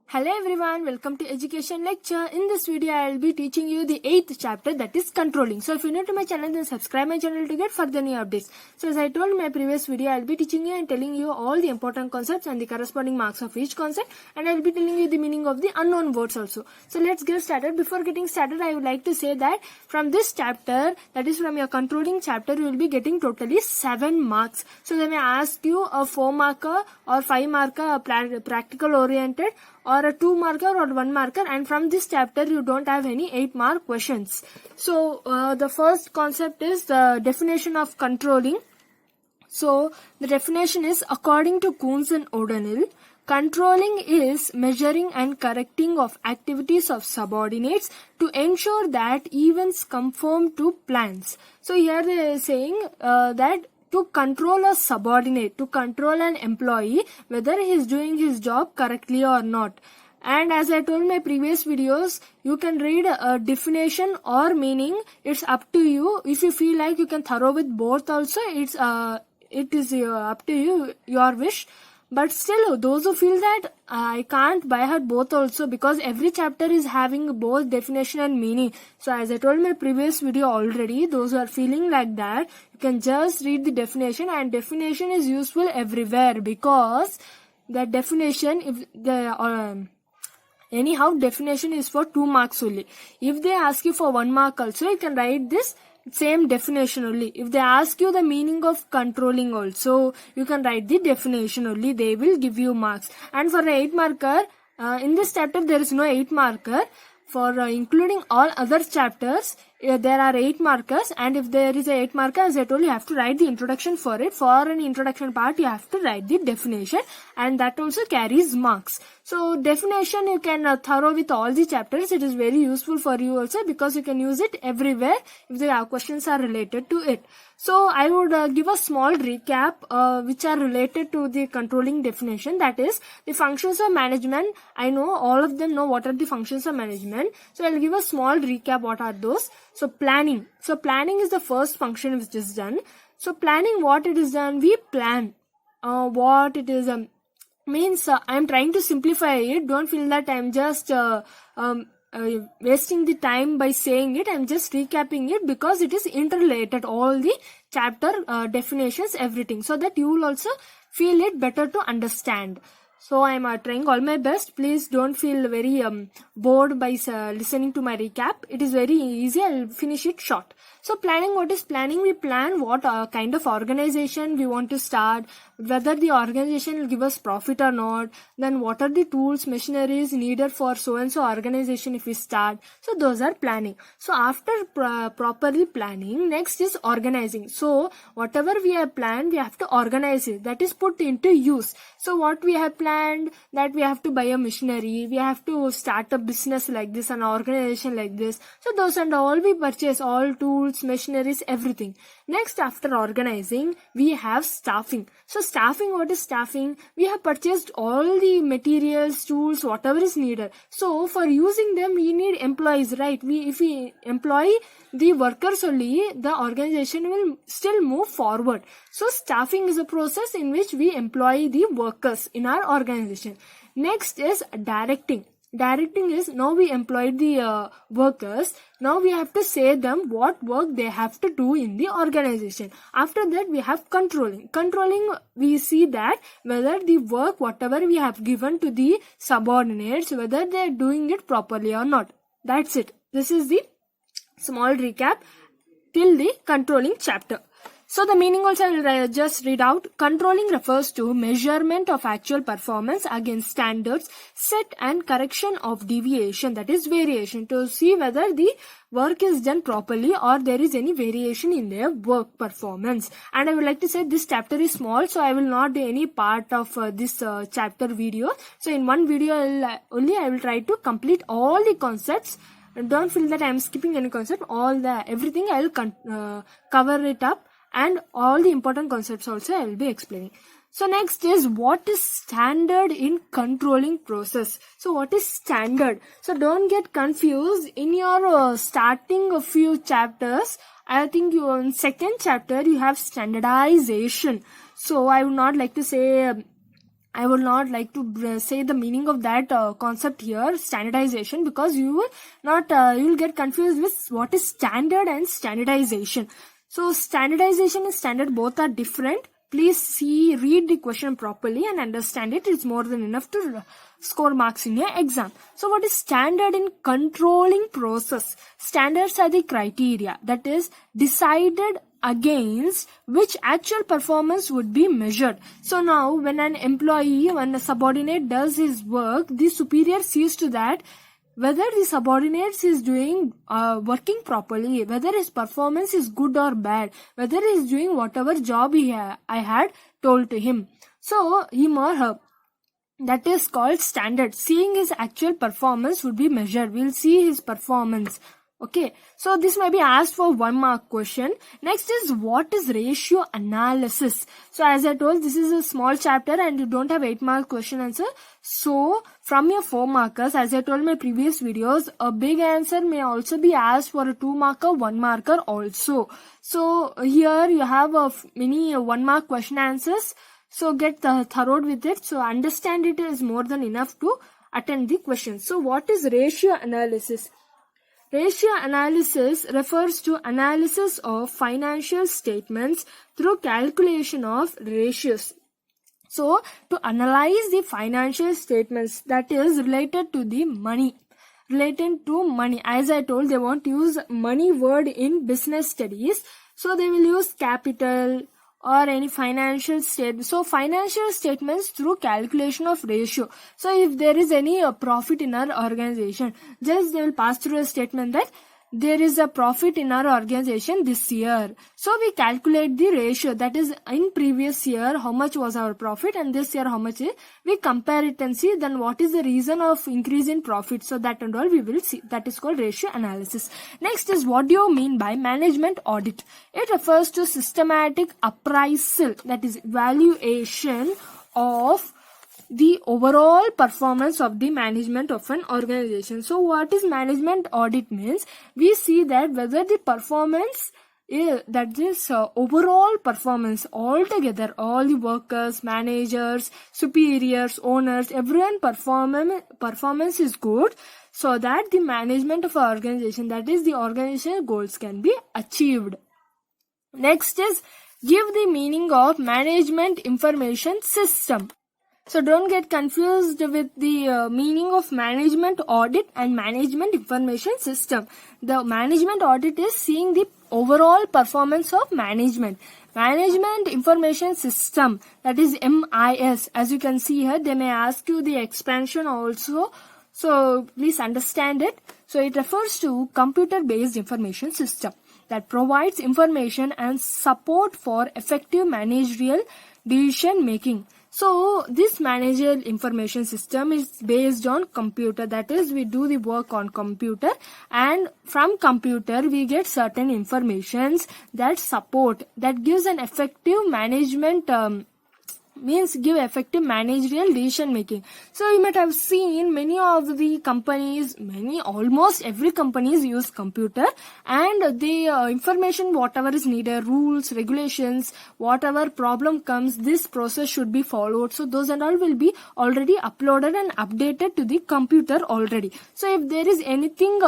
Hello everyone, welcome to Education Lecture. In this video, I will be teaching you the 8th chapter, that is controlling. So if you're new to my channel, then subscribe my channel to get further new updates. So as I told in my previous video, I will be teaching you and telling you all the important concepts and the corresponding marks of each concept, and I will be telling you the meaning of the unknown words also. So let's get started. Before getting started, I would like to say that from this chapter, that is from your controlling chapter, you will be getting totally 7 marks. So they may ask you a 4 marker or 5 marker practical oriented, or a 2 marker or 1 marker, and from this chapter you don't have any 8 mark questions. So the first concept is the definition of controlling. So the definition is, according to Coons and O'Donnell, controlling is measuring and correcting of activities of subordinates to ensure that events conform to plans. So here they are saying that to control a subordinate, to control an employee, whether he is doing his job correctly or not. And as I told in my previous videos, you can read a definition or meaning. It's up to you. If you feel like you can thorough with both also, it is up to you, your wish. But still, those who feel that I can't by heart both also, because every chapter is having both definition and meaning. So as I told in my previous video already, those who are feeling like that, you can just read the definition, and definition is useful everywhere, because the definition, if the anyhow definition is for 2 marks only. If they ask you for 1 mark also, you can write this same definition only. If they ask you the meaning of controlling also, you can write the definition only. They will give you marks. And for the 8 marker, in this chapter there is no 8 marker. For including all other chapters, there are 8 markers, and if there is a 8 marker, as I told you, have to write the introduction for it. For an introduction part, you have to write the definition, and that also carries marks. So definition you can thorough with all the chapters. It is very useful for you also, because you can use it everywhere if the questions are related to it. So I would give a small recap which are related to the controlling definition. That is the functions of management. I know all of them know what are the functions of management. So I'll give a small recap what are those. So planning. So planning is the first function which is done. So planning, what it is done, we plan what it is means. I'm trying to simplify it. Don't feel that I'm just wasting the time by saying it. I'm just recapping it because it is interrelated, all the chapter definitions, everything, so that you will also feel it better to understand. So I'm trying all my best. Please don't feel very bored by listening to my recap. It is very easy. I'll finish it short. So planning, what is planning? We plan what kind of organization we want to start, whether the organization will give us profit or not, then what are the tools, machineries needed for so and so organization if we start. So those are planning. So after properly planning, next is organizing. So whatever we have planned, we have to organize it. That is put into use. So what we have planned, that we have to buy a machinery, we have to start a business like this, an organization like this. So those and all we purchase, all tools, machineries, everything. Next, after organizing, we have staffing. So staffing, what is staffing? We have purchased all the materials, tools, whatever is needed. So for using them, we need employees, right? If we employ the workers only, the organization will still move forward. So staffing is a process in which we employ the workers in our organization. Next is directing. Directing is, now we employed the workers. Now we have to say them what work they have to do in the organization. After that, we have controlling. Controlling, we see that whether the work, whatever we have given to the subordinates, whether they are doing it properly or not. That's it. This is the small recap till the controlling chapter. So the meaning also I will just read out. Controlling refers to measurement of actual performance against standards set and correction of deviation, that is variation, to see whether the work is done properly or there is any variation in their work performance. And I would like to say this chapter is small, so I will not do any part of this chapter video. So in one video I will try to complete all the concepts. Don't feel that I am skipping any concept. Everything I will cover it up. And all the important concepts also I will be explaining. So next is, what is standard in controlling process? So what is standard? So don't get confused. In your starting a few chapters, I think in second chapter you have standardization. So I would not like to say I would not like to say the meaning of that concept here, standardization, because you will get confused with what is standard and standardization. So standardization and standard both are different. Please read the question properly and understand it. It's more than enough to score marks in your exam. So what is standard in controlling process? Standards are the criteria that is decided against which actual performance would be measured. So now when a subordinate does his work, the superior sees to that whether the subordinate is doing working properly, whether his performance is good or bad, whether he is doing whatever job I had told to him. So him or her, that is called standard. Seeing his actual performance would be measured. We'll see his performance. Okay, so this may be asked for 1 mark question. Next is, what is ratio analysis? So as I told, this is a small chapter and you don't have 8 mark question answer. So from your 4 markers, as I told in my previous videos, a big answer may also be asked for a 2 marker, 1 marker also. So here you have many 1 mark question answers. So get thorough with it. So understand it is more than enough to attend the question. So what is ratio analysis? Ratio analysis refers to analysis of financial statements through calculation of ratios. So to analyze the financial statements, that is related to the money. Related to money. As I told, they won't use money word in business studies. So they will use capital or any financial statement. So financial statements through calculation of ratio. So if there is any profit in our organization, just they will pass through a statement that there is a profit in our organization this year. So we calculate the ratio, that is in previous year how much was our profit and this year how much is. We compare it and see then what is the reason of increase in profit. So that and all we will see. That is called ratio analysis. Next is, what do you mean by management audit? It refers to systematic appraisal, that is evaluation of the overall performance of the management of an organization. So what is management audit means? We see that whether the performance that is overall performance altogether, all the workers, managers, superiors, owners, everyone performance is good, so that the management of our organization, that is the organizational goals, can be achieved. Next is, give the meaning of management information system. So don't get confused with the meaning of management audit and management information system. The management audit is seeing the overall performance of management. Management information system, that is MIS. As you can see here, they may ask you the expansion also. So please understand it. So it refers to computer-based information system that provides information and support for effective managerial decision making. So this managerial information system is based on computer, that is we do the work on computer, and from computer we get certain informations that support, that gives an effective management give effective managerial decision making. So you might have seen many of the companies, almost every companies use computer, and the information whatever is needed, rules, regulations, whatever problem comes, this process should be followed. So those and all will be already uploaded and updated to the computer already. So if there is anything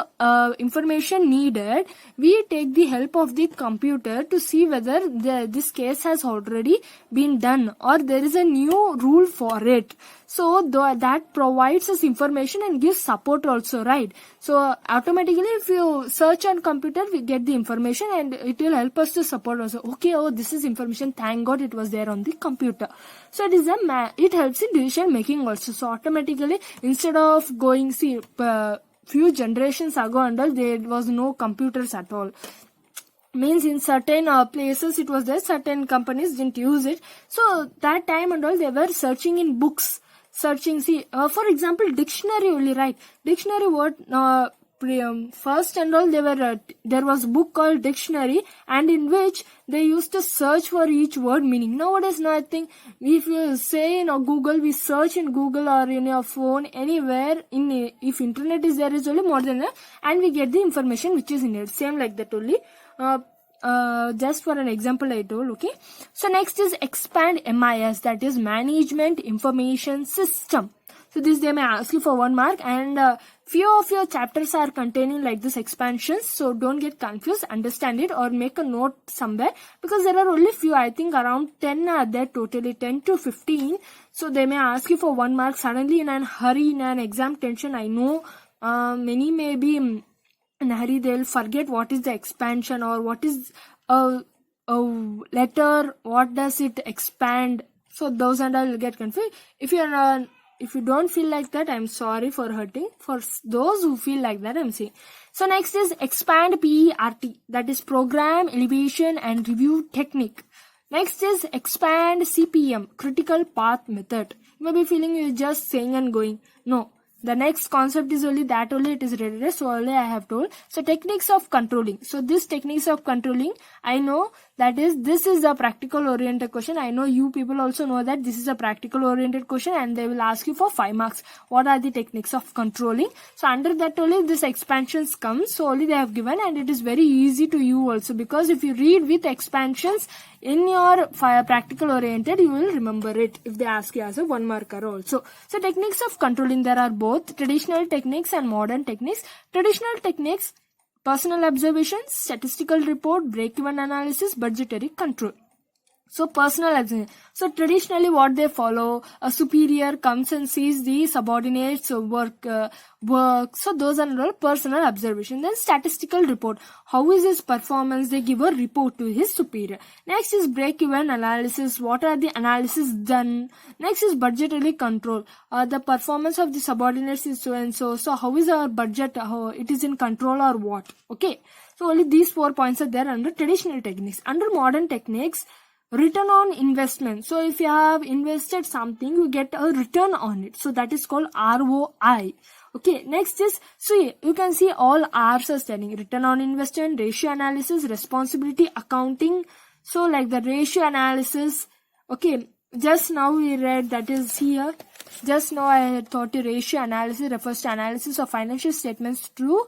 information needed, we take the help of the computer to see whether this case has already been done or there is a new rule for it. So that provides us information and gives support also, right? So automatically if you search on computer, we get the information and it will help us to support also. Okay, this is information, thank God it was there on the computer. So it helps in decision making also. So automatically, instead of going, few generations ago and all, there was no computers at all. Means in certain places it was there, certain companies didn't use it. So that time and all, they were searching in books, for example, dictionary only, right? Dictionary word, first and all, there was a book called dictionary, and in which they used to search for each word meaning. Nowadays nothing. If you say Google, we search in Google or in your phone, anywhere, if internet is there is only more than that, and we get the information which is in it. Same like that only. just for an example I told. Okay, so next is expand MIS, that is management information system. So this they may ask you for 1 mark, and few of your chapters are containing like this expansions, so don't get confused, understand it or make a note somewhere, because there are only few, I think around 10 are there totally, 10 to 15. So they may ask you for 1 mark suddenly in a hurry, in an exam tension. I know many may be in a hurry, they'll forget what is the expansion or what is a letter, what does it expand. So those and all will get confused. If you don't feel like that, I'm sorry for hurting. For those who feel like that, I'm saying. So next is expand PERT, that is program elevation and review technique. Next is expand CPM, critical path method. You may be feeling you're just saying and going. No. The next concept is only that only it is related, so only I have told. So techniques of controlling. So this techniques of controlling, I know that this is a practical oriented question. I know you people also know that this is a practical oriented question, and they will ask you for 5 marks. What are the techniques of controlling? So under that only this expansions comes. So only they have given, and it is very easy to you also, because if you read with expansions in your practical oriented, you will remember it if they ask you as a 1 marker also. So techniques of controlling, there are both traditional techniques and modern techniques. Traditional techniques: personal observations, statistical report, break-even analysis, budgetary control. So personal observation. So traditionally what they follow, a superior comes and sees the subordinates work. So those are all personal observation. Then statistical report. How is his performance? They give a report to his superior. Next is break-even analysis. What are the analysis done? Next is budgetary control. The performance of the subordinates is so and so. So how is our budget? How it is in control or what? Okay. So only these 4 points are there under traditional techniques. Under modern techniques, return on investment. So if you have invested something, you get a return on it. So that is called ROI. Okay, next is, so you can see all R's are standing: return on investment, ratio analysis, responsibility accounting. So like the ratio analysis, okay, just now we read that is here. Just now I had taught you ratio analysis refers to analysis of financial statements through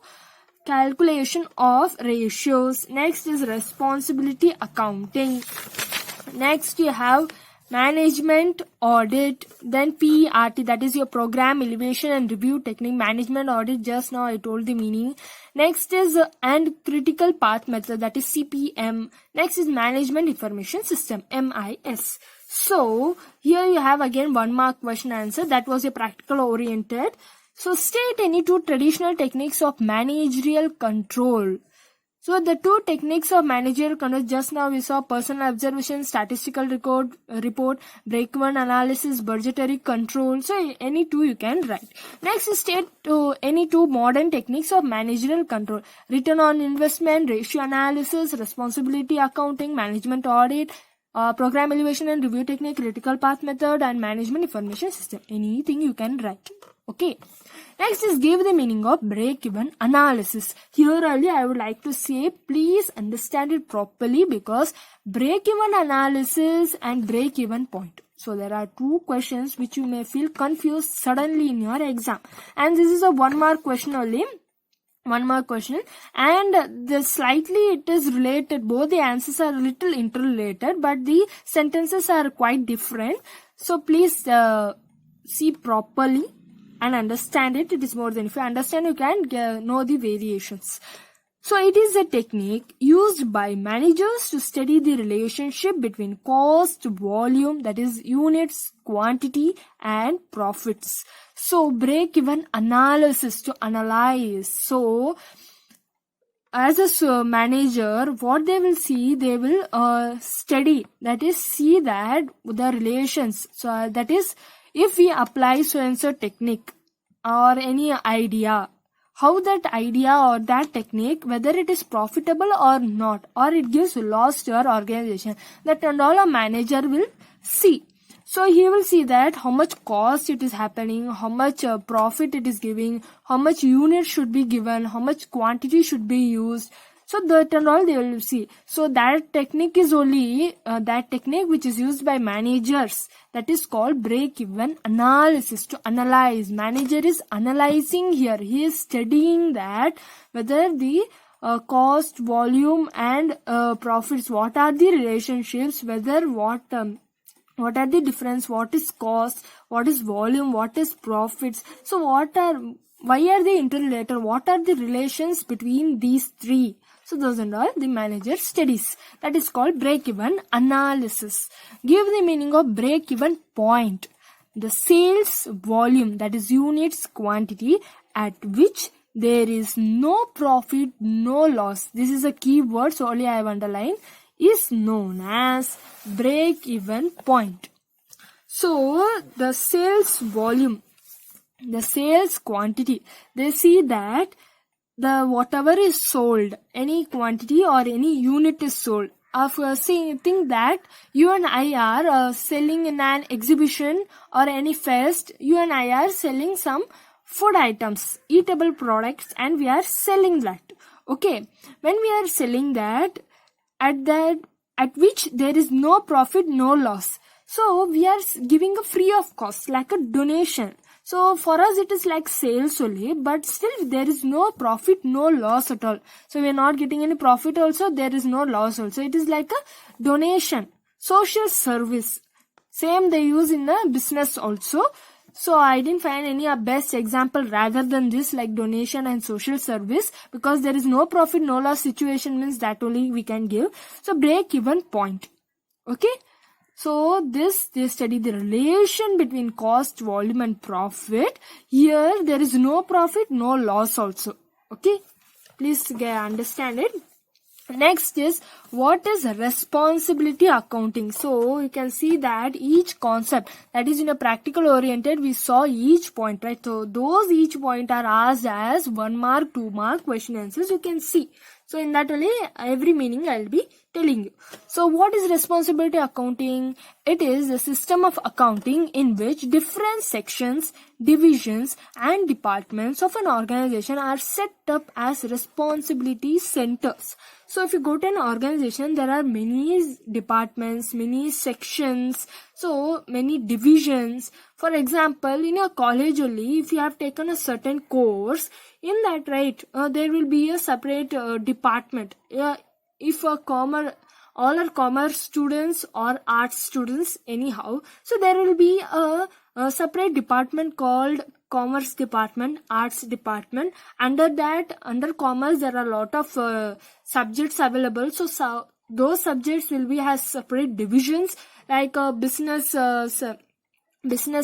calculation of ratios. Next is responsibility accounting. Next you have management audit, then PERT, that is your program elevation and review technique. Management audit, just now I told the meaning. Next is and critical path method, that is CPM. Next is management information system, MIS. So here you have again 1 mark question answer. That was a practical oriented. So state any 2 traditional techniques of managerial control. So the 2 techniques of managerial control, just now we saw personal observation, statistical report, break-even analysis, budgetary control. So any 2 you can write. Next is state any 2 modern techniques of managerial control: return on investment, ratio analysis, responsibility accounting, management audit, program elevation and review technique, critical path method, and management information system. Anything you can write. Okay. Next is give the meaning of break-even analysis. Here only I would like to say, please understand it properly, because break-even analysis and break-even point. So there are 2 questions which you may feel confused suddenly in your exam. And this is a 1 mark question only. 1 mark question, and the slightly it is related. Both the answers are a little interrelated, but the sentences are quite different. So please see properly and understand it. It is more than, if you understand, you can know the variations. So it is a technique used by managers to study the relationship between cost, volume, that is units, quantity, and profits. So break-even analysis, to analyze. So as a manager, what they will see, they will study, that is see that the relations. So that is, if we apply so and so technique or any idea, how that idea or that technique, whether it is profitable or not, or it gives loss to your organization, that and all a manager will see. So he will see that how much cost it is happening, how much profit it is giving, how much units should be given, how much quantity should be used. So that and all they will see. So that technique is only that technique which is used by managers. That is called break-even analysis, to analyze. Manager is analyzing here. He is studying that whether the cost, volume, and profits. What are the relationships? What are the difference? What is cost? What is volume? What is profits? So why are they interrelated? What are the relations between these three? So those and all the manager studies. That is called break-even analysis. Give the meaning of break-even point. The sales volume, that is units quantity, at which there is no profit, no loss. This is a key word, so only I have underlined, is known as break-even point. So the sales volume, the sales quantity, they see that the whatever is sold, any quantity or any unit is sold. Think that you and I are selling in an exhibition or any fest. You and I are selling some food items, eatable products, and we are selling that. Okay, when we are selling that, at which there is no profit, no loss. So we are giving a free of cost, like a donation. So for us it is like sales only, but still there is no profit, no loss at all. So we are not getting any profit also, there is no loss also. It is like a donation, social service. Same they use in the business also. So I didn't find any best example rather than this, like donation and social service, because there is no profit, no loss situation means that only we can give. So break-even point. Okay. So they study the relation between cost, volume and profit. Here there is no profit, no loss also. Okay. Please understand it. Next is, what is responsibility accounting? So you can see that each concept, that is in a practical oriented, we saw each point, right? So those each point are asked as 1 mark, 2 mark question answers, you can see. So in that only every meaning I will be telling you. So what is responsibility accounting? It is a system of accounting in which different sections, divisions and departments of an organization are set up as responsibility centers. So if you go to an organization, there are many departments, many sections, so many divisions. For example, in your college only, if you have taken a certain course, in that, right, there will be a separate department. If all are commerce students or arts students anyhow, so there will be a separate department called commerce department, arts department. Under commerce there are a lot of subjects available, so those subjects will be has separate divisions, like business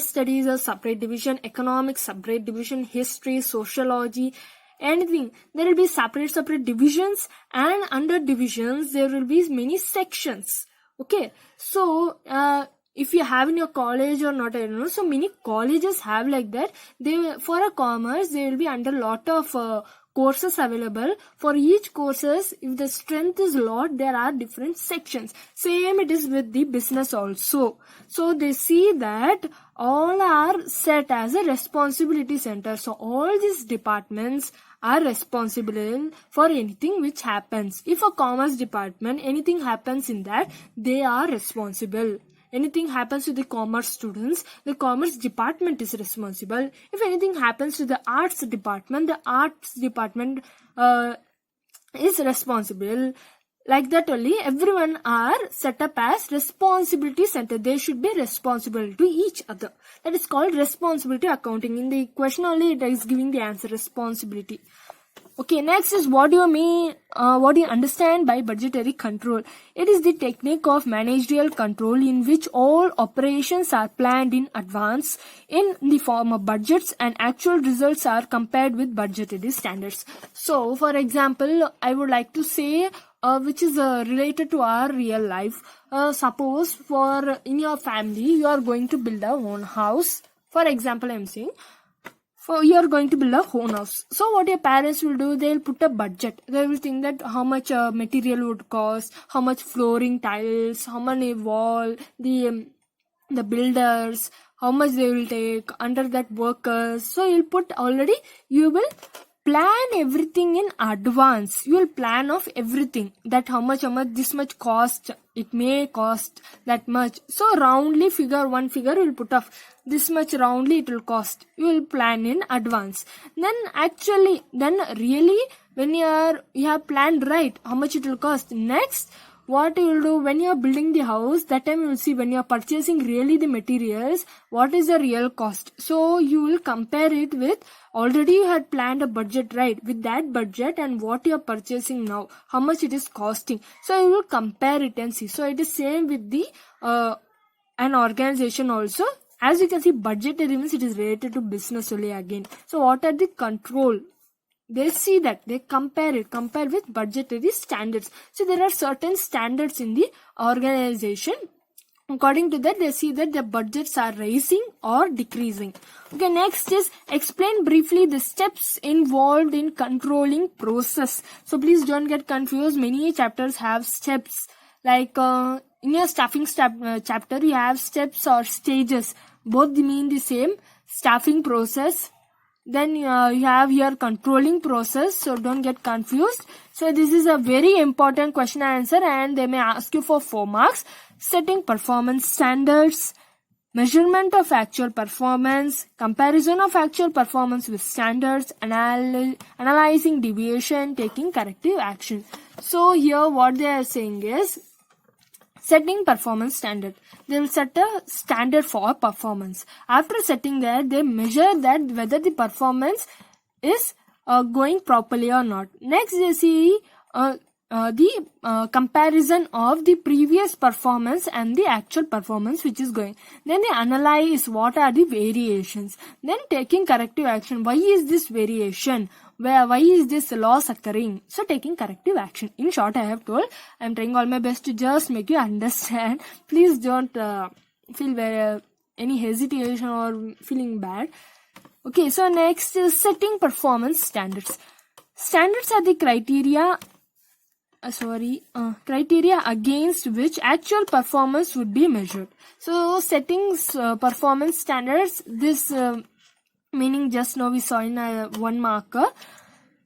studies a separate division, economics separate division, history, sociology, anything. There will be separate divisions, and under divisions there will be many sections. Okay, so if you have in your college or not, I don't know. So many colleges have like that. For a commerce, they will be under lot of courses available. For each courses, if the strength is lot, there are different sections. Same it is with the business also. So they see that all are set as a responsibility center. So all these departments are responsible for anything which happens. If a commerce department, anything happens in that, they are responsible. Anything happens to the commerce students, the commerce department is responsible. If anything happens to the arts department, the arts department is responsible. Like that only, everyone are set up as responsibility center. They should be responsible to each other. That is called responsibility accounting. In the question only it is giving the answer, responsibility. Okay, next is what do you understand by budgetary control? It is the technique of managerial control in which all operations are planned in advance in the form of budgets, and actual results are compared with budgetary standards. So, for example, I would like to say which is related to our real life. Suppose in your family you are going to build a own house. For example, I am saying, you are going to build a own house. So what your parents will do, they will put a budget. They will think that how much material would cost, how much flooring tiles, how many wall, the builders, how much they will take, under that workers. So you will plan everything in advance. You will plan of everything, that how much this much cost, it may cost that much. So roundly one figure will put off, this much roundly it will cost. You will plan in advance. Then really when you have planned right how much it will cost. Next, what you will do when you are building the house, that time you will see when you are purchasing really the materials, what is the real cost. So you will compare it with, already you had planned a budget, right? With that budget and what you are purchasing now, how much it is costing. So you will compare it and see. So it is same with the an organization also. As you can see, budgetary means it is related to business only again. So what are the control? They see that, they compare with budgetary standards. So there are certain standards in the organization. According to that, they see that the budgets are rising or decreasing. Okay, next is explain briefly the steps involved in controlling process. So please don't get confused. Many chapters have steps. Like in your staffing chapter, you have steps or stages. Both mean the same. Staffing process. Then you have your controlling process, so don't get confused. So this is a very important question and answer, and they may ask you for 4 marks. Setting performance standards, measurement of actual performance, comparison of actual performance with standards, analyzing deviation, taking corrective action. So here what they are saying is setting performance standard. They will set a standard for performance. After setting that, they measure that whether the performance is going properly or not. Next, they see the comparison of the previous performance and the actual performance which is going. Then they analyze what are the variations. Then taking corrective action. Why is this variation? Why is this loss occurring? So taking corrective action. In short, I have told, I am trying all my best to just make you understand. Please don't feel any hesitation or feeling bad. Okay, so next is setting performance standards. Standards are the criteria against which actual performance would be measured. So setting performance standards, this meaning just now we saw in 1 marker.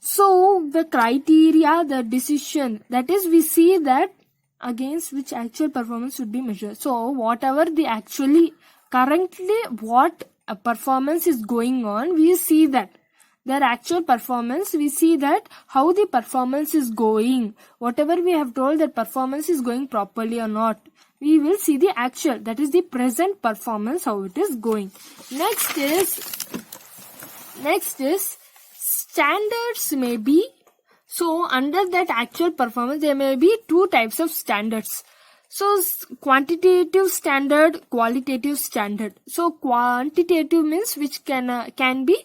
So the criteria, the decision, that is we see that against which actual performance would be measured. So whatever the actually currently what a performance is going on, we see that their actual performance, we see that how the performance is going. Whatever we have told that performance is going properly or not, we will see the actual, that is the present performance, how it is going. Next is standards may be, so under that actual performance there may be 2 types of standards. So quantitative standard, qualitative standard. So quantitative means which can be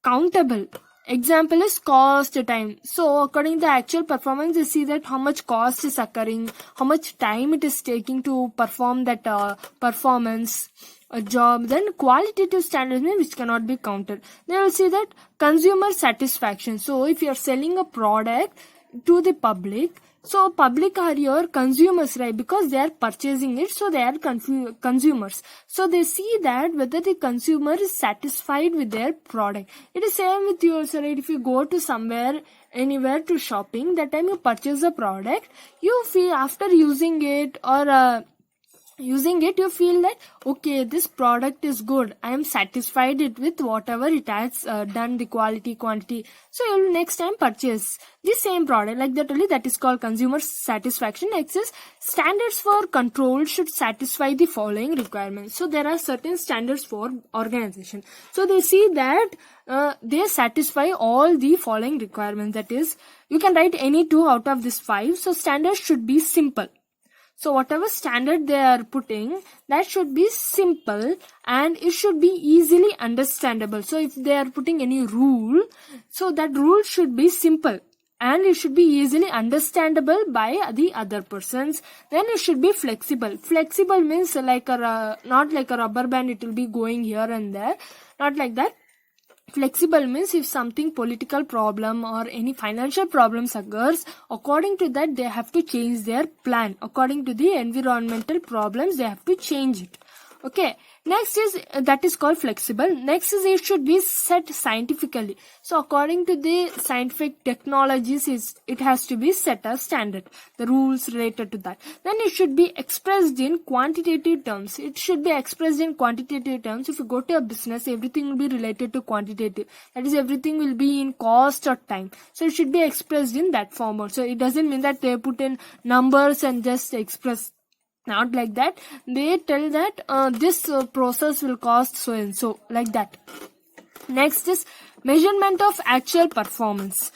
countable. Example is cost time. So according to the actual performance, you see that how much cost is occurring, how much time it is taking to perform that performance, a job. Then qualitative standards which cannot be counted. Then you'll see that consumer satisfaction. So if you are selling a product to the public, so public are your consumers, right? Because they are purchasing it, so they are consumers. So they see that whether the consumer is satisfied with their product. It is same with you also, right? If you go to somewhere, anywhere to shopping, that time you purchase a product, you feel after using it or you feel that okay, this product is good, I am satisfied with whatever it has done, the quality, quantity, so you will next time purchase the same product. Like that only, that is called consumer satisfaction. Next is standards for control should satisfy the following requirements. So there are certain standards for organization, so they see that they satisfy all the following requirements. That is, you can write any 2 out of this 5. So standards should be simple. So whatever standard they are putting, that should be simple and it should be easily understandable. So if they are putting any rule, so that rule should be simple and it should be easily understandable by the other persons. Then it should be flexible. Flexible means like not like a rubber band, it will be going here and there. Not like that. Flexible means if something political problem or any financial problems occurs, according to that they have to change their plan. According to the environmental problems, they have to change it. Okay. Next is that is called flexible. Next is it should be set scientifically. So according to the scientific technologies, it has to be set as standard. The rules related to that. Then it should be expressed in quantitative terms. It should be expressed in quantitative terms. If you go to a business, everything will be related to quantitative. That is, everything will be in cost or time. So it should be expressed in that form also. It doesn't mean that they put in numbers and just express. Not like that. They tell that this process will cost so and so, like that. Next is measurement of actual performance.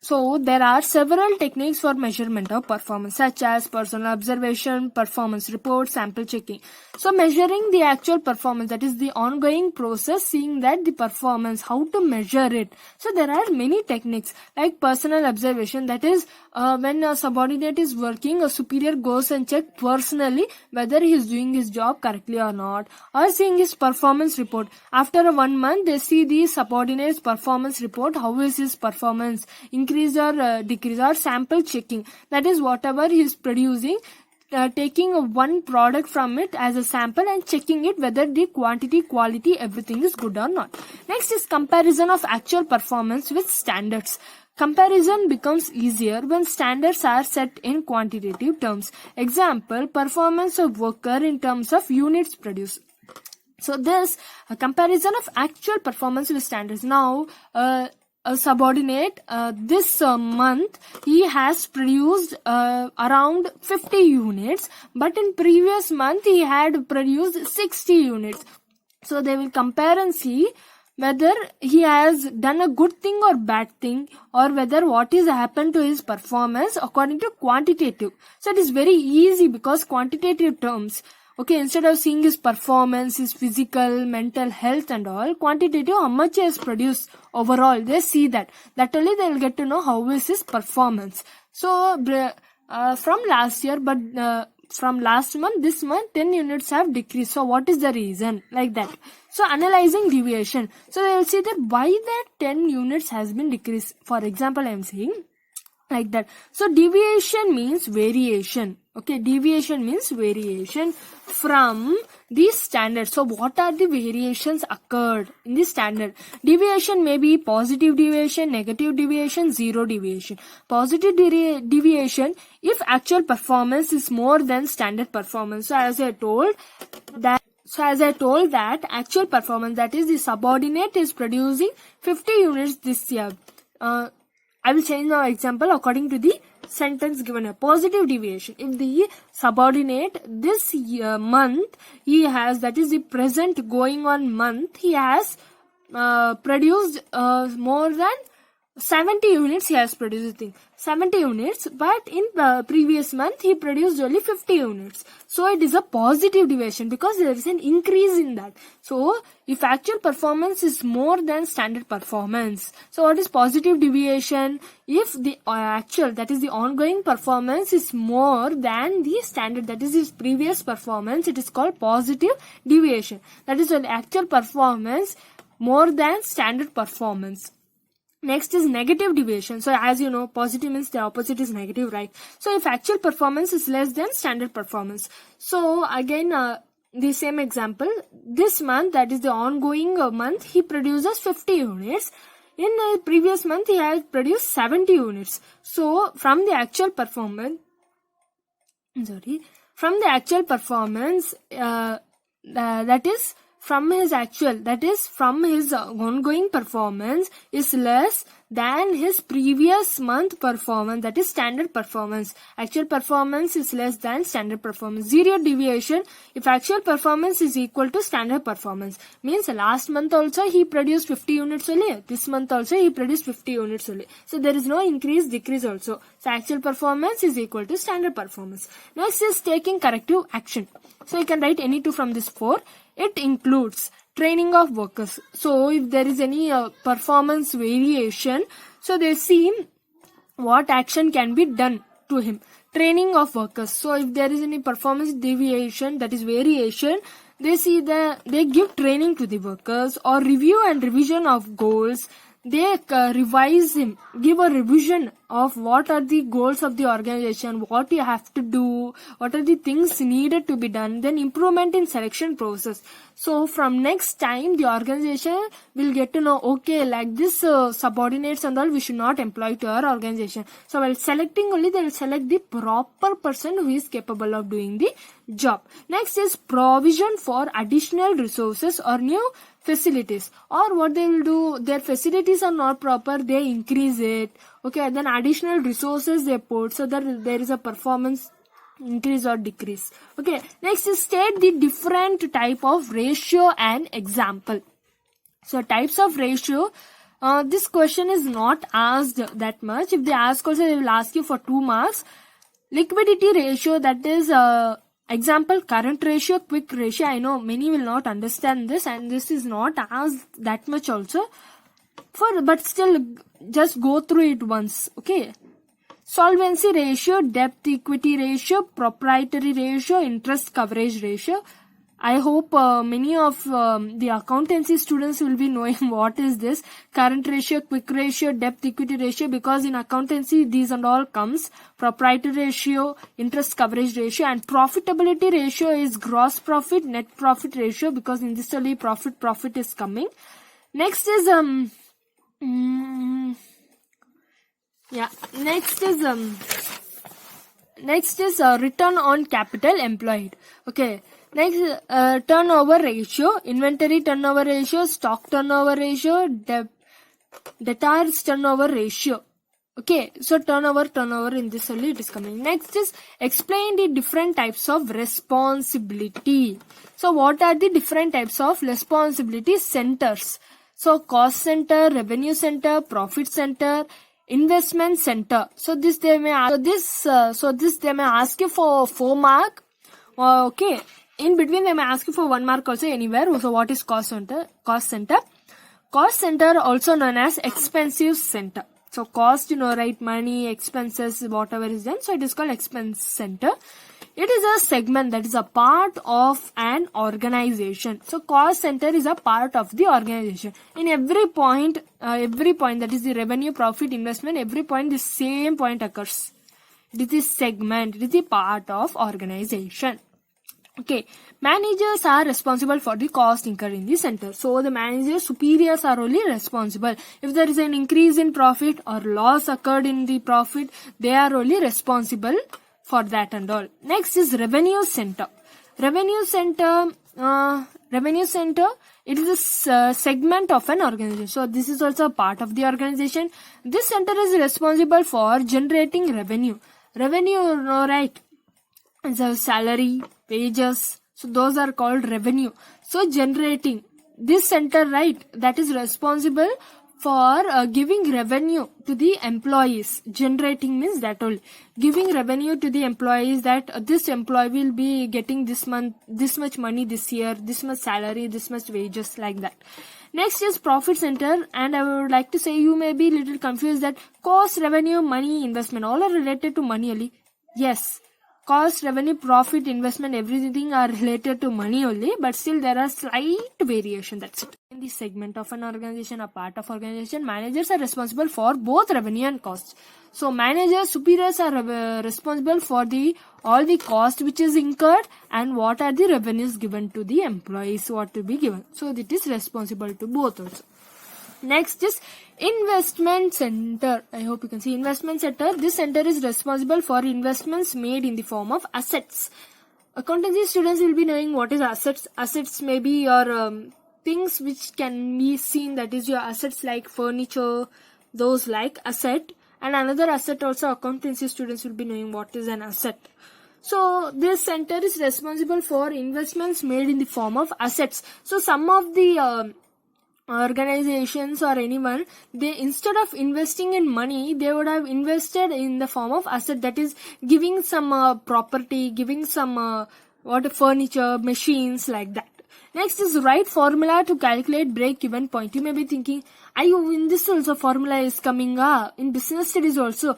So there are several techniques for measurement of performance, such as personal observation, performance report, sample checking. So measuring the actual performance, that is the ongoing process, seeing that the performance, how to measure it. So there are many techniques like personal observation, that is when a subordinate is working, a superior goes and checks personally whether he is doing his job correctly or not, or seeing his performance report. After 1 month, they see the subordinate's performance report, how is his performance, increase or decrease, or sample checking, that is whatever he is producing, taking one product from it as a sample and checking it whether the quantity, quality, everything is good or not. Next is comparison of actual performance with standards. Comparison becomes easier when standards are set in quantitative terms. Example, performance of worker in terms of units produced. So this a comparison of actual performance with standards. Now a subordinate this month he has produced around 50 units, but in previous month he had produced 60 units. So they will compare and see whether he has done a good thing or bad thing, or whether what is happened to his performance according to quantitative. So it is very easy because quantitative terms. Okay, instead of seeing his performance, his physical, mental health and all, quantitative, how much he has produced overall, they see that. That only they will get to know how is his performance. So, from last year, but from last month, this month, 10 units have decreased. So, what is the reason? Like that. So, analyzing deviation. So, they will see that why that 10 units has been decreased. For example, I am saying like that. So, deviation means variation. Okay, deviation means variation from the standard. So, what are the variations occurred in the standard? Deviation may be positive deviation, negative deviation, zero deviation. Positive deviation if actual performance is more than standard performance. So, as I told that actual performance, that is the subordinate is producing 50 units this year. I will change our example according to the sentence given here. Positive deviation. If the subordinate this month he has, that is the present going on month, he has produced more than 70 units he has produced 70 units, but in the previous month he produced only 50 units. So it is a positive deviation because there is an increase in that. So if actual performance is more than standard performance. So what is positive deviation? If the actual, that is the ongoing performance is more than the standard, that is his previous performance, it is called positive deviation. That is an actual performance more than standard performance. Next is negative deviation. So as you know, positive means the opposite is negative, right? So if actual performance is less than standard performance. So again, the same example, this month, that is the ongoing month, he produces 50 units. In the previous month, he had produced 70 units. So from the actual performance, that is from his actual, that is from his ongoing performance is less than his previous month performance, that is standard performance. Actual performance is less than standard performance. Zero deviation if actual performance is equal to standard performance. Means last month also he produced 50 units only. This month also he produced 50 units only. So there is no increase, decrease also. So actual performance is equal to standard performance. Next is taking corrective action. So you can write any two from this 4. It includes training of workers. So if there is any performance variation, so they see what action can be done to him. Training of workers. So if there is any performance deviation, that is variation, they see they give training to the workers, or review and revision of goals. they revise him, give a revision of what are the goals of the organization, what you have to do, what are the things needed to be done, then improvement in selection process. So from next time the organization will get to know, okay, like this subordinates and all we should not employ to our organization. So while selecting only, they will select the proper person who is capable of doing the job. Next is provision for additional resources or new facilities, or what they will do, their facilities are not proper, they increase it, okay, then additional resources they put so that there is a performance increase or decrease. Okay, next is state the different type of ratio and example. So types of ratio, this question is not asked that much. If they ask also, they will ask you for 2 marks. Liquidity ratio, that is example, current ratio, quick ratio. I know many will not understand this, and this is not asked that much also, but still just go through it once. Okay, solvency ratio, debt equity ratio, proprietary ratio, interest coverage ratio. I hope many of the accountancy students will be knowing what is this current ratio, quick ratio, debt equity ratio, because in accountancy these and all comes. Proprietary ratio, interest coverage ratio, and profitability ratio is gross profit, net profit ratio, because in this only profit is coming. Next is next is return on capital employed. Okay. Next, turnover ratio, inventory turnover ratio, stock turnover ratio, debtors turnover ratio. Okay, so turnover in this only it is coming. Next is explain the different types of responsibility. So what are the different types of responsibility centers? So cost center, revenue center, profit center, investment center. So this they may ask you for 4 mark. Okay. In between, they may ask you for 1 mark also anywhere. So what is cost center? Cost center also known as expensive center. So cost, right, money, expenses, whatever is done. So it is called expense center. It is a segment that is a part of an organization. So cost center is a part of the organization. In every point that is the revenue, profit, investment, every point the same point occurs. It is segment. It is the part of organization. Okay, managers are responsible for the cost incurred in the center. So the managers, superiors are only responsible. If there is an increase in profit or loss occurred in the profit, they are only responsible for that and all. Next is revenue center. Revenue center, it is a segment of an organization. So this is also a part of the organization. This center is responsible for generating revenue. Revenue, right? So salary, wages, so those are called revenue. So generating, this center, right, that is responsible for giving revenue to the employees. Generating means that all. Giving revenue to the employees, that this employee will be getting this month this much money, this year this much salary, this much wages, like that. Next is profit center, and I would like to say you may be little confused that cost, revenue, money, investment, all are related to money only. Yes. Cost, revenue, profit, investment, everything are related to money only, but still there are slight variation. That's it. In this segment of an organization, a part of organization, managers are responsible for both revenue and cost. So managers, superiors are responsible for all the cost which is incurred and what are the revenues given to the employees, what to be given. So it is responsible to both also. Next is investment center. I hope you can see investment center. This center is responsible for investments made in the form of assets. Accountancy students will be knowing what is assets. Assets may be your things which can be seen, that is your assets like furniture, those like asset. And another asset also accountancy students will be knowing what is an asset. So this center is responsible for investments made in the form of assets. So some of the organizations or anyone, they instead of investing in money, they would have invested in the form of asset, that is giving some property, giving some furniture, machines, like that. Next is right formula to calculate break-even point. You may be thinking, in this also formula is coming in business studies also.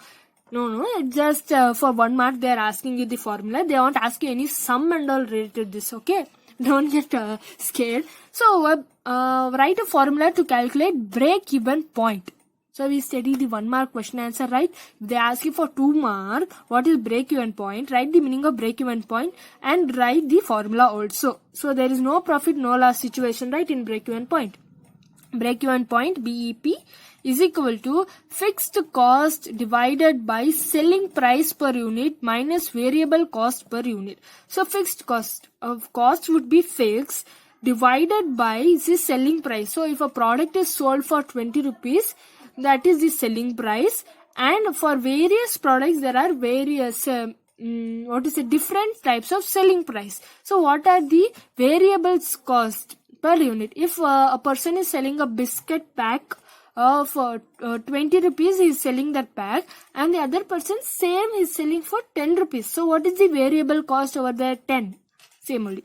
No, just for 1 mark they are asking you the formula. They won't ask you any sum and all related to this. Okay, don't get scared. So write a formula to calculate break-even point. So we study the 1 mark question answer, right? If they ask you for 2 mark, what is break-even point? Write the meaning of break-even point and write the formula also. So there is no profit, no loss situation, right, in break-even point. Break-even point, BEP, is equal to fixed cost divided by selling price per unit minus variable cost per unit. So fixed cost would be fixed divided by the selling price. So if a product is sold for 20 rupees, that is the selling price, and for various products there are various different types of selling price. So what are the variables cost per unit? If a person is selling a biscuit pack for 20 rupees, he is selling that pack, and the other person same is selling for 10 rupees. So what is the variable cost over there? 10. Same only.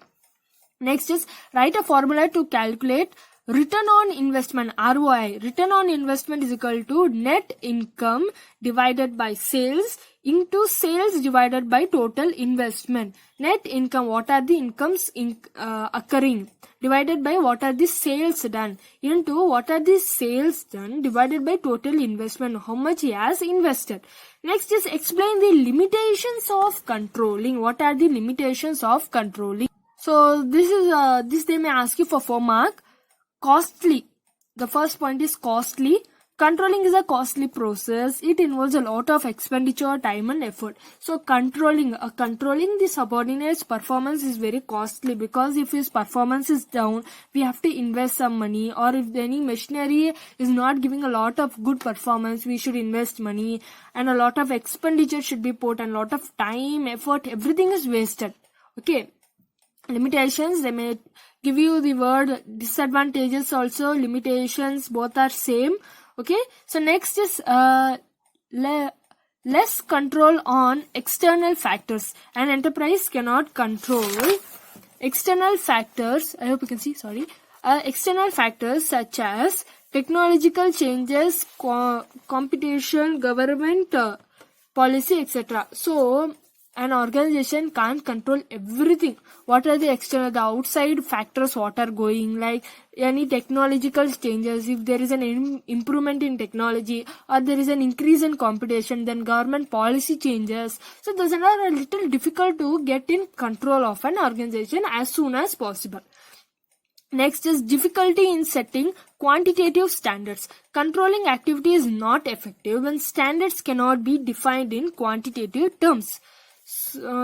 Next is write a formula to calculate return on investment, ROI. Return on investment is equal to net income divided by sales into sales divided by total investment. Net income, what are the incomes occurring, divided by what are the sales done, into what are the sales done divided by total investment, how much he has invested. Next is explain the limitations of controlling. What are the limitations of controlling? So this they may ask you for 4 mark. Costly. The first point is costly. Controlling is a costly process. It involves a lot of expenditure, time and effort. So controlling the subordinate's performance is very costly, because if his performance is down, we have to invest some money, or if any machinery is not giving a lot of good performance, we should invest money, and a lot of expenditure should be put, and a lot of time, effort, everything is wasted. Okay. Limitations, they may give you the word disadvantages also. Limitations, both are same. Okay. So next is less control on external factors. An enterprise cannot control external factors. I hope you can see, sorry. External factors such as technological changes, competition, government policy, etc. So an organization can't control everything. What are the external, the outside factors, what are going, like any technological changes, if there is an improvement in technology, or there is an increase in competition, then government policy changes. So those are a little difficult to get in control of an organization as soon as possible. Next is difficulty in setting quantitative standards. Controlling activity is not effective when standards cannot be defined in quantitative terms.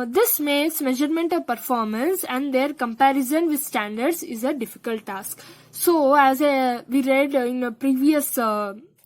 This makes measurement of performance and their comparison with standards is a difficult task. So as we read in previous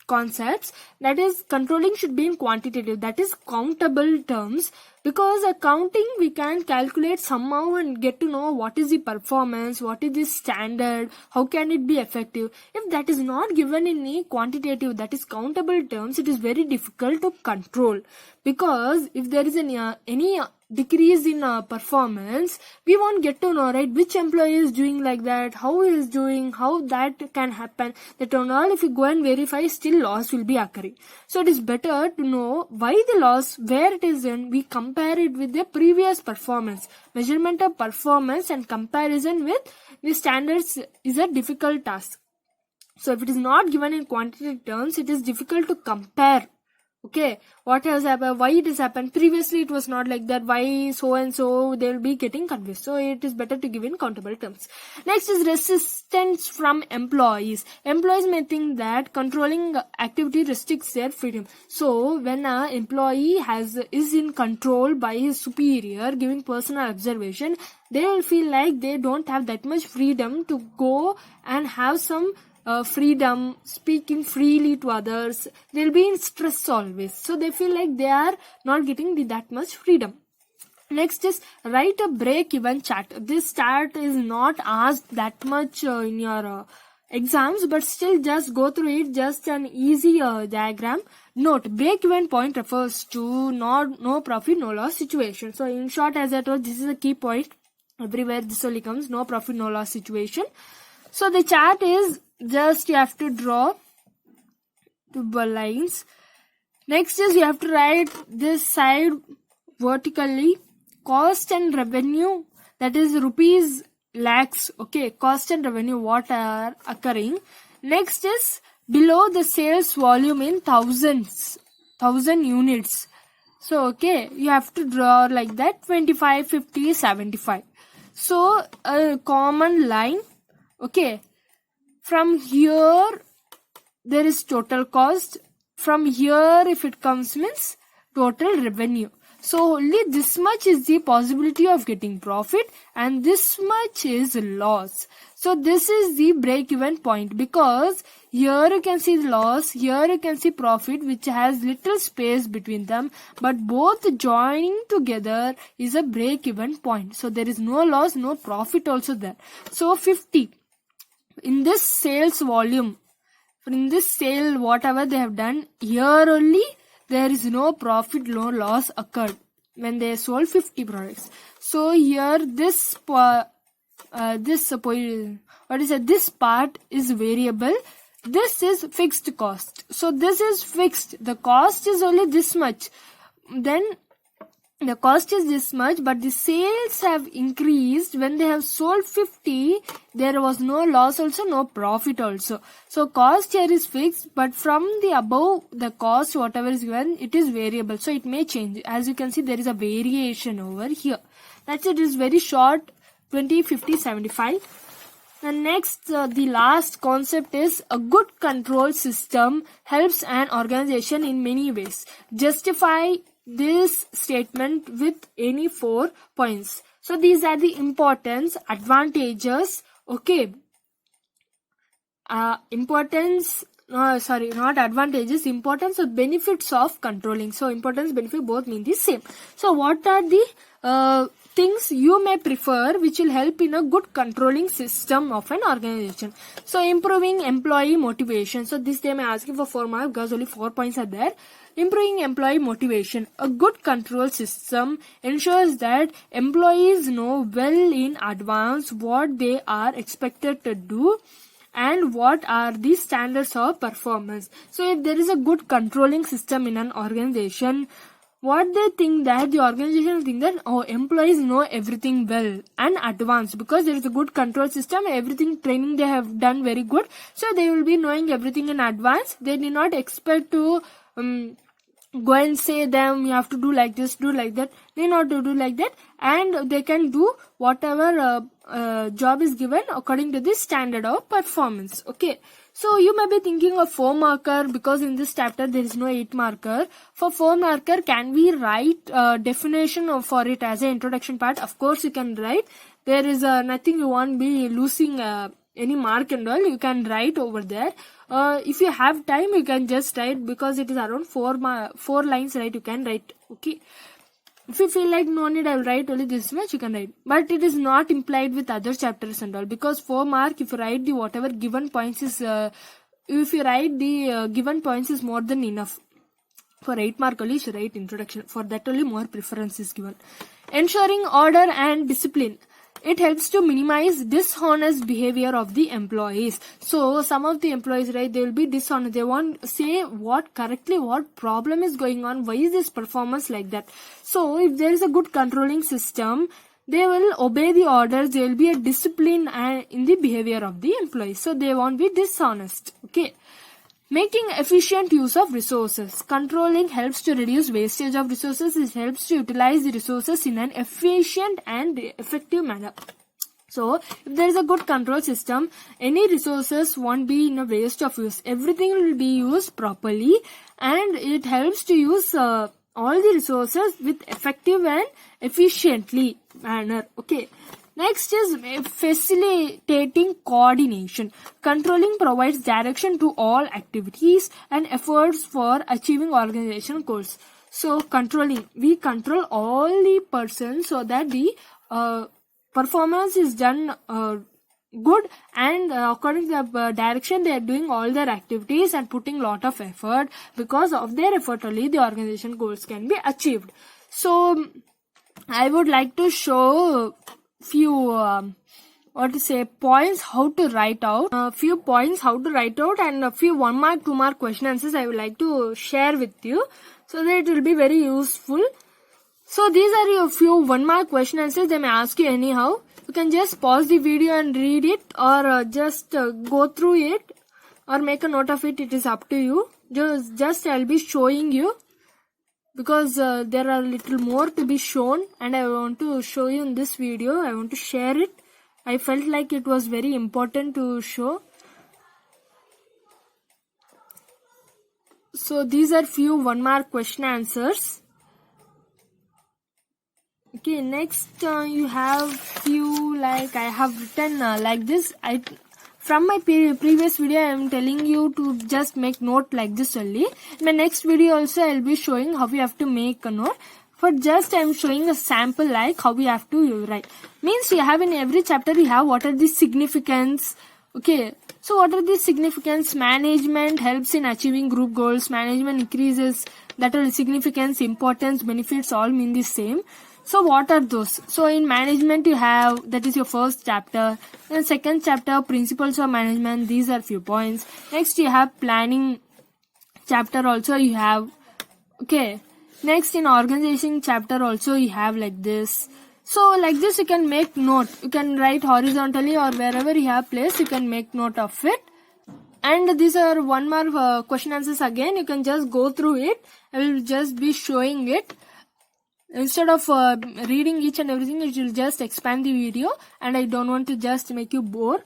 concepts, that is, controlling should be in quantitative, that is countable terms, because accounting we can calculate somehow and get to know what is the performance, what is the standard, how can it be effective. If that is not given in a quantitative, that is countable terms, it is very difficult to control, because if there is any decrease in performance, we won't get to know, right, which employee is doing like that, how he is doing, how that can happen. That on all, if you go and verify, still loss will be occurring. So it is better to know why the loss, where it is in, we compare it with the previous performance. Measurement of performance and comparison with the standards is a difficult task. So if it is not given in quantitative terms, it is difficult to compare. Okay, what has happened, why it has happened, previously it was not like that, why so and so, they will be getting confused. So it is better to give in countable terms. Next is resistance from employees. Employees may think that controlling activity restricts their freedom. So when an employee is in control by his superior, giving personal observation, they will feel like they don't have that much freedom to go and have some freedom, speaking freely to others. They'll be in stress always. So they feel like they are not getting that much freedom. Next is write a break-even chart. This chart is not asked that much in your exams, but still just go through it, just an easy diagram. Note, break-even point refers to no profit, no loss situation. So in short, as I told, this is a key point. Everywhere this only comes, no profit, no loss situation. So the chart is just you have to draw 2 lines. Next is you have to write this side vertically, cost and revenue, that is rupees lakhs. Okay, cost and revenue what are occurring. Next is below the sales volume in thousands, 1000 units. So okay, you have to draw like that, 25, 50, 75. So a common line. Okay, from here there is total cost. From here if it comes means total revenue. So only this much is the possibility of getting profit and this much is loss. So this is the break even point, because here you can see loss, here you can see profit, which has little space between them, but both joining together is a break even point. So there is no loss, no profit also there. So 50 in this sales volume, in this sale whatever they have done, here only there is no profit, no loss occurred when they sold 50 products. So here this part is variable, this is fixed cost. So this is fixed, the cost is only this much, then the cost is this much, but the sales have increased. When they have sold 50, there was no loss also, no profit also. So cost here is fixed, but from the above, the cost whatever is given, it is variable. So it may change. As you can see, there is a variation over here. That's it. It is very short, 20, 50, 75. The next, the last concept is a good control system helps an organization in many ways. Justify this statement with any 4 points. So these are the importance, advantages, okay, importance, not advantages, importance or benefits of controlling. So importance, benefit both mean the same. So what are the things you may prefer which will help in a good controlling system of an organization? So improving employee motivation. So this they may ask you for 4 marks because only 4 points are there. Improving employee motivation. A good control system ensures that employees know well in advance what they are expected to do and what are the standards of performance. So if there is a good controlling system in an organization, what they think that the organization think that employees know everything well and advanced, because there is a good control system, everything training they have done very good, so they will be knowing everything in advance. They did not expect to go and say them you have to do like this, do like that. They not to do like that, and they can do whatever job is given according to the standard of performance. Okay, so you may be thinking of 4 marker because in this chapter there is no 8 marker. For 4 marker, can we write definition for it as an introduction part? Of course you can write. There is nothing, you won't be losing any mark and all. You can write over there. If you have time, you can just write, because it is around 4 lines, right? You can write. Okay. If you feel like no need, I will write only this much, you can write. But it is not implied with other chapters and all, because 4 mark, if you write the whatever given points is, if you write the given points is more than enough. For 8 mark only, you should write introduction. For that only more preference is given. Ensuring order and discipline. It helps to minimize dishonest behavior of the employees. So some of the employees, right, they will be dishonest. They won't say what problem is going on, why is this performance like that. So if there is a good controlling system, they will obey the orders. There will be a discipline in the behavior of the employees. So they won't be dishonest. Okay. Making efficient use of resources. Controlling helps to reduce wastage of resources. It helps to utilize the resources in an efficient and effective manner. So, if there is a good control system, any resources won't be in a waste of use. Everything will be used properly, and it helps to use all the resources with effective and efficiently manner. Okay. Next is facilitating coordination. Controlling provides direction to all activities and efforts for achieving organizational goals. So controlling, we control all the persons so that the performance is done good, and according to the direction they are doing all their activities and putting lot of effort. Because of their effort only the organization goals can be achieved. So I would like to show few points how to write out, and a few 1 mark 2 mark question answers I would like to share with you, so that it will be very useful. So these are your few 1 mark question answers. They may ask you anyhow. You can just pause the video and read it, or just go through it, or make a note of it. It is up to you. Just I'll be showing you, because there are little more to be shown, and I want to show you in this video. I want to share it. I felt like it was very important to show. So these are few 1 mark question answers. Okay, next you have few, like I have written like this. From my previous video I am telling you to just make note like this only. In my next video also I will be showing how we have to make a note. For just I am showing a sample like how we have to write. Means you have in every chapter you have what are the significance. Okay, so what are the significance? Management helps in achieving group goals. Management increases, that are significance, importance, benefits all mean the same. So what are those? So in management you have, that is your first chapter. Then second chapter, principles of management, these are few points. Next you have planning chapter also you have. Okay, next in organization chapter also you have like this. So like this you can make note. You can write horizontally or wherever you have place you can make note of it. And these are 1 mark question answers again. You can just go through it. I will just be showing it. Instead of reading each and everything, it will just expand the video, and I don't want to just make you bore.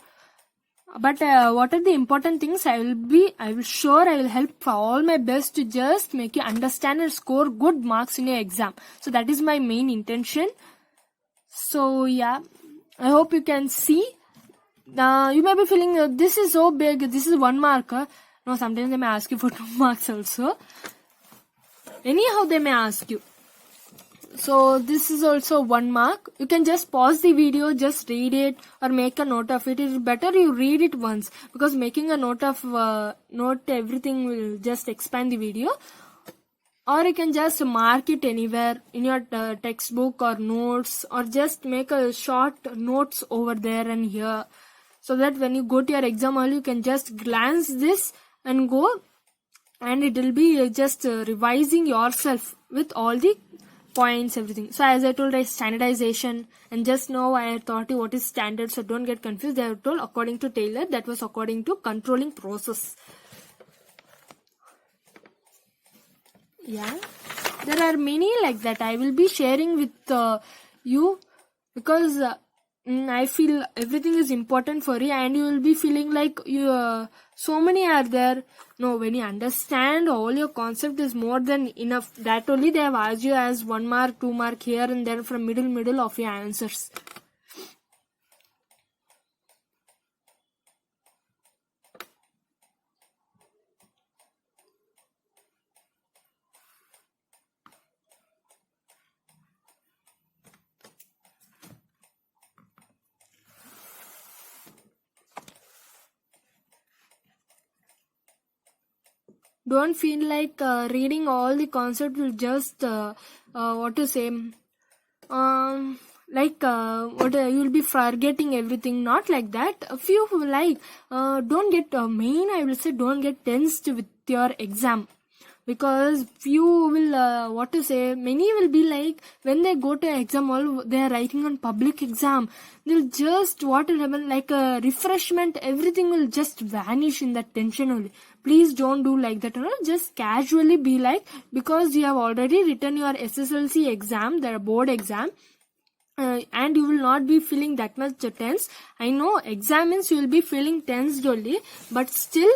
But what are the important things? I will help for all my best to just make you understand and score good marks in your exam. So that is my main intention. So yeah, I hope you can see. You may be feeling this is so big, this is 1 mark. No, sometimes they may ask you for 2 marks also. Anyhow, they may ask you. So this is also 1 mark. You can just pause the video, just read it or make a note of it. It is better you read it once, because making a note of everything will just expand the video. Or you can just mark it anywhere in your textbook or notes, or just make a short notes over there and here, so that when you go to your exam hall you can just glance this and go, and it will be just revising yourself with all the points, everything. So as I told, standardization, and just now I taught you what is standard, so don't get confused. They have told according to Taylor, that was according to controlling process. Yeah, there are many like that. I will be sharing with you, because I feel everything is important for you, and you will be feeling like you so many are there. No, when you understand all your concept is more than enough. That only they have asked you as 1 mark, 2 mark here and there from middle of your answers. Don't feel like reading all the concept will just what to say, you will be forgetting everything. Not like that. If you like, don't get I will say don't get tensed with your exam, because few will many will be like, when they go to exam hall, they are writing on public exam, they'll just, what will happen, like a refreshment, everything will just vanish in that tension only. Please don't do like that. Just casually be like, because you have already written your SSLC exam, the board exam, and you will not be feeling that much tense. I know exam means you will be feeling tensed only, but still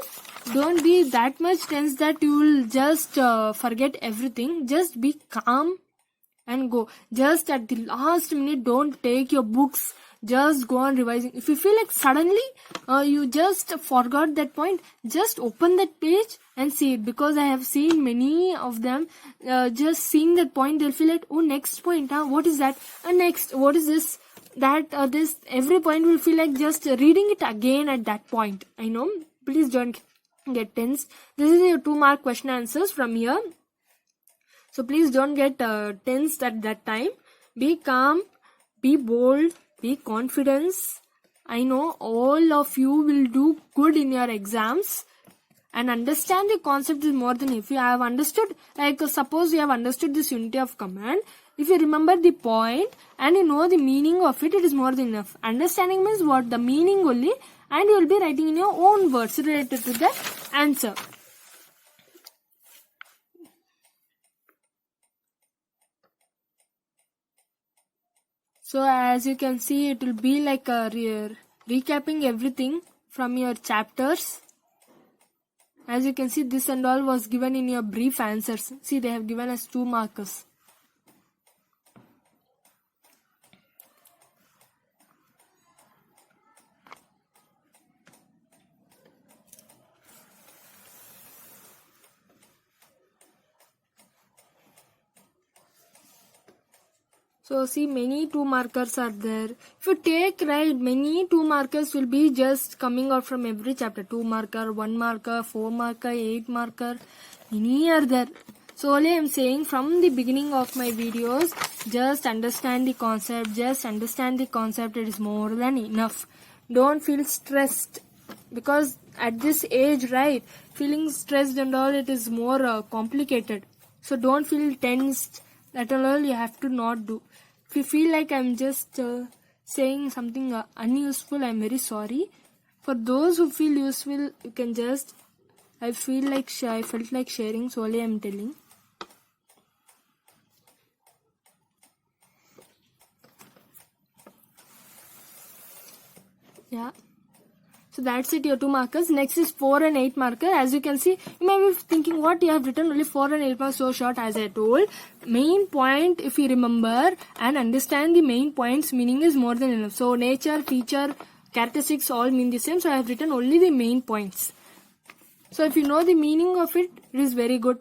don't be that much tense that you will just forget everything. Just be calm and go. Just at the last minute, don't take your books. Just go on revising. If you feel like suddenly you just forgot that point, just open that page and see it, because I have seen many of them just seeing that point, they'll feel like, oh, next point, what is that? Next, what is this? That this, every point will feel like just reading it again at that point. I know. Please don't get tense. This is your 2 mark question answers from here. So please don't get tensed at that time. Be calm, be bold, be confident. I know all of you will do good in your exams, and understand the concept is more than, if you have understood, like suppose you have understood this unity of command, If you remember the point and you know the meaning of it, it is more than enough. Understanding means what? The meaning only, and you will be writing in your own words related to the answer. So as you can see, it will be like a recapping everything from your chapters. As you can see, this and all was given in your brief answers. See, they have given us 2 markers. So see, many 2 markers are there. If you take right, many 2 markers will be just coming out from every chapter. 2 marker, 1 marker, 4 marker, 8 marker, many are there. So only I am saying from the beginning of my videos, just understand the concept. Just understand the concept. It is more than enough. Don't feel stressed, because at this age, right, feeling stressed and all, it is more complicated. So don't feel tensed. That all you have to not do. If you feel like I'm just saying something unuseful, I'm very sorry. For those who feel useful, you can just, I felt like sharing, so only I'm telling. Yeah. So that's it, your 2 markers. Next is 4 and 8 marker. As you can see, you may be thinking what you have written, only 4 and 8 marks so short. As I told, main point, if you remember and understand the main points, meaning is more than enough. So nature, feature, characteristics all mean the same. So I have written only the main points. So if you know the meaning of it, it is very good.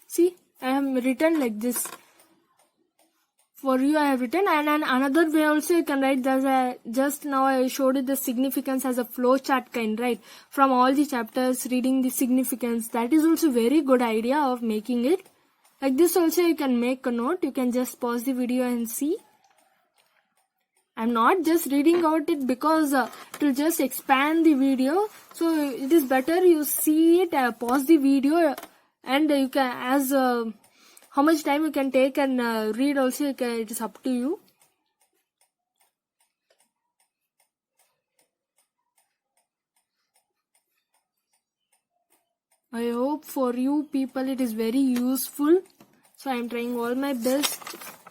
See, I have written like this. For you, I have written, and another way also you can write. Just now I showed you the significance as a flow chart kind, right? From all the chapters, reading the significance. That is also very good idea of making it. Like this also you can make a note. You can just pause the video and see. I'm not just reading out it because it will just expand the video. So it is better you see it, pause the video. And you can, as how much time you can take and read also, it is up to you. I hope for you people it is very useful. So I am trying all my best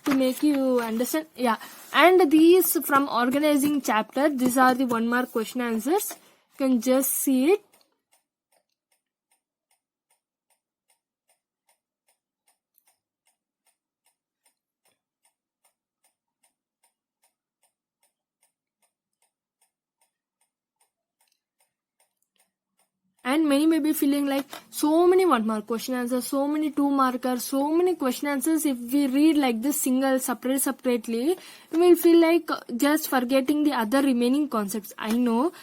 to make you understand. Yeah, and these from organizing chapter, these are the 1 mark question answers. You can just see it. And many may be feeling like so many 1 mark question answers, so many 2 markers, so many question answers. If we read like this single separately, we will feel like just forgetting the other remaining concepts. I know.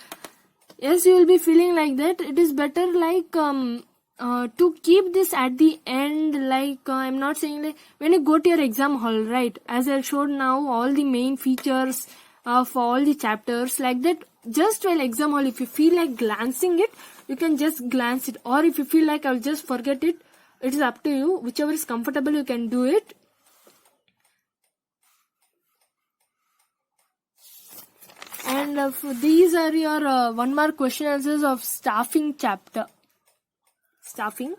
Yes, you will be feeling like that. It is better like to keep this at the end. Like I'm not saying like when you go to your exam hall, right? As I showed now, all the main features of all the chapters like that. Just while exam hall, if you feel like glancing it, you can just glance it, or if you feel like I'll just forget it, it is up to you. Whichever is comfortable, you can do it. And these are your 1 mark question answers of staffing chapter. Staffing.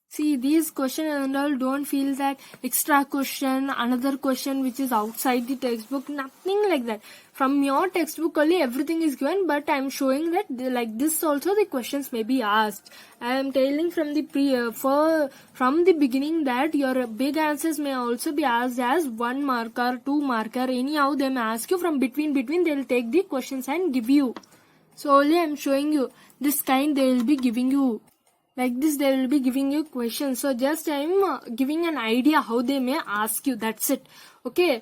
See, these questions and all, don't feel that extra question, another question which is outside the textbook, nothing like that. From your textbook only everything is given, but I am showing that like this also the questions may be asked. I am telling from the from the beginning that your big answers may also be asked as 1 marker, 2 marker, anyhow they may ask you from between they will take the questions and give you. So only I am showing you this kind, they will be giving you. Like this, they will be giving you questions. So just I am giving an idea how they may ask you. That's it. Okay.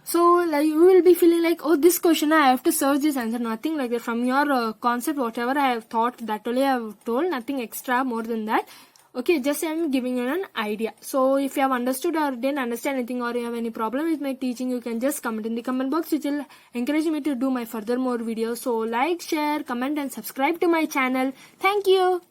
So like you will be feeling like, oh, this question I have to search this answer. Nothing like that. From your concept, whatever I have thought, that only I have told. Nothing extra more than that. Okay, just I'm giving you an idea. So if you have understood or didn't understand anything, or you have any problem with my teaching, you can just comment in the comment box, which will encourage me to do my further more videos. So like, share, comment and subscribe to my channel. Thank you.